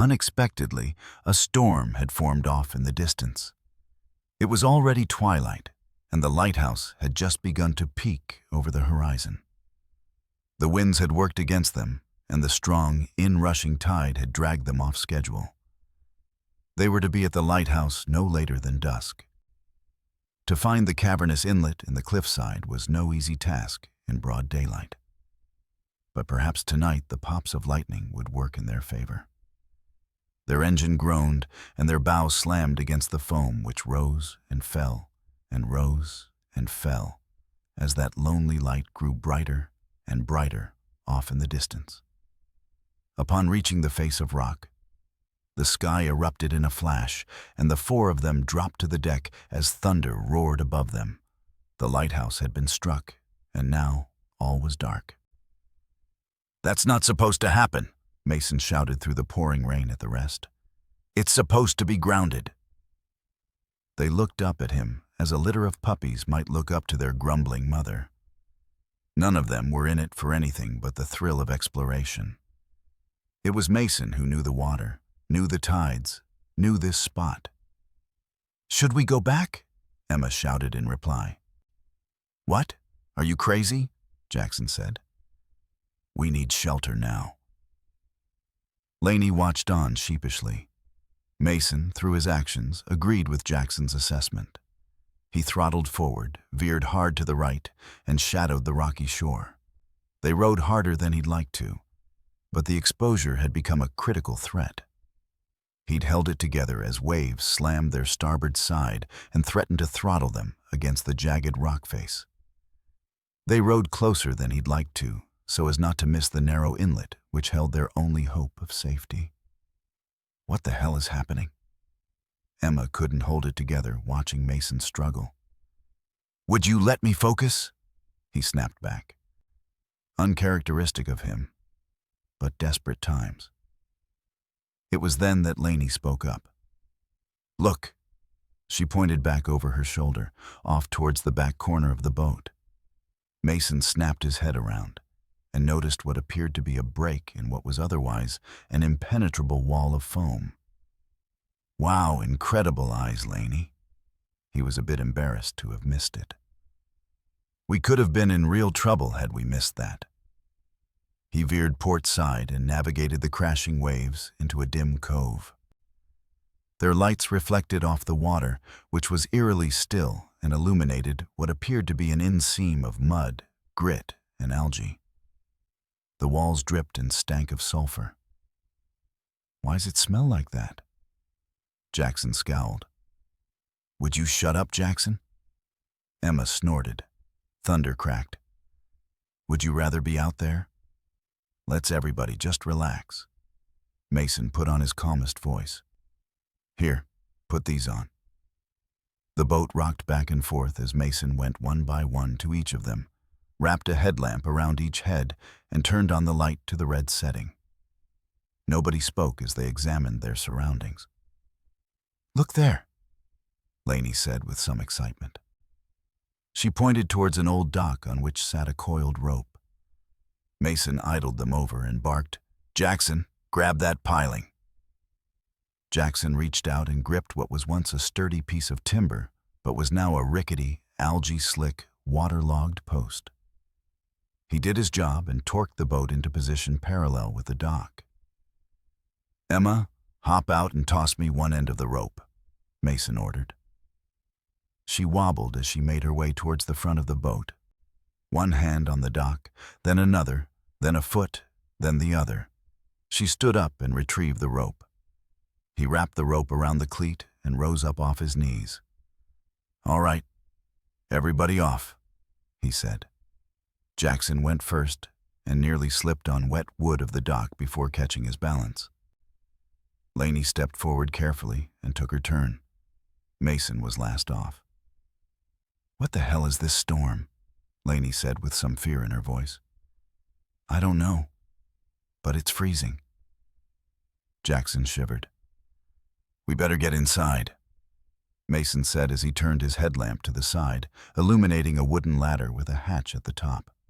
Unexpectedly, a storm had formed off in the distance. It was already twilight, and the lighthouse had just begun to peak over the horizon. The winds had worked against them, and the strong, inrushing tide had dragged them off schedule. They were to be at the lighthouse no later than dusk. To find the cavernous inlet in the cliffside was no easy task in broad daylight. But perhaps tonight the pops of lightning would work in their favor. Their engine groaned, and their bow slammed against the foam, which rose and fell, and rose and fell, as that lonely light grew brighter and brighter off in the distance. Upon reaching the face of rock, the sky erupted in a flash, and the four of them dropped to the deck as thunder roared above them. The lighthouse had been struck, and now all was dark. "That's not supposed to happen," Mason shouted through the pouring rain at the rest. "It's supposed to be grounded." They looked up at him as a litter of puppies might look up to their grumbling mother. None of them were in it for anything but the thrill of exploration. It was Mason who knew the water, knew the tides, knew this spot. "Should we go back?" Emma shouted in reply. "What? Are you crazy?" Jackson said. "We need shelter now." Laney watched on sheepishly. Mason, through his actions, agreed with Jackson's assessment. He throttled forward, veered hard to the right, and shadowed the rocky shore. They rowed harder than he'd liked to, but the exposure had become a critical threat. He'd held it together as waves slammed their starboard side and threatened to throttle them against the jagged rock face. They rowed closer than he'd liked to, so as not to miss the narrow inlet which held their only hope of safety. What the hell is happening? Emma couldn't hold it together, watching Mason struggle. "Would you let me focus?" he snapped back. Uncharacteristic of him, but desperate times. It was then that Laney spoke up. "Look." She pointed back over her shoulder, off towards the back corner of the boat. Mason snapped his head around and noticed what appeared to be a break in what was otherwise an impenetrable wall of foam. "Wow, incredible eyes, Laney." He was a bit embarrassed to have missed it. "We could have been in real trouble had we missed that." He veered port side and navigated the crashing waves into a dim cove. Their lights reflected off the water, which was eerily still and illuminated what appeared to be an inseam of mud, grit, and algae. The walls dripped and stank of sulfur. "Why's it smell like that?" Jackson scowled. "Would you shut up, Jackson?" Emma snorted. Thunder cracked. "Would you rather be out there? Let's everybody just relax." Mason put on his calmest voice. "Here, put these on." The boat rocked back and forth as Mason went one by one to each of them, wrapped a headlamp around each head, and turned on the light to the red setting. Nobody spoke as they examined their surroundings. "Look there," Laney said with some excitement. She pointed towards an old dock on which sat a coiled rope. Mason idled them over and barked, "Jackson, grab that piling." Jackson reached out and gripped what was once a sturdy piece of timber, but was now a rickety, algae-slick, waterlogged post. He did his job and torqued the boat into position parallel with the dock. "Emma, hop out and toss me one end of the rope," Mason ordered. She wobbled as she made her way towards the front of the boat. One hand on the dock, then another, then a foot, then the other. She stood up and retrieved the rope. He wrapped the rope around the cleat and rose up off his knees. "All right, everybody off," he said. Jackson went first and nearly slipped on wet wood of the dock before catching his balance. Laney stepped forward carefully and took her turn. Mason was last off. "What the hell is this storm?" Laney said with some fear in her voice. "I don't know, but it's freezing." Jackson shivered. "We better get inside," Mason said as he turned his headlamp to the side, illuminating a wooden ladder with a hatch at the top.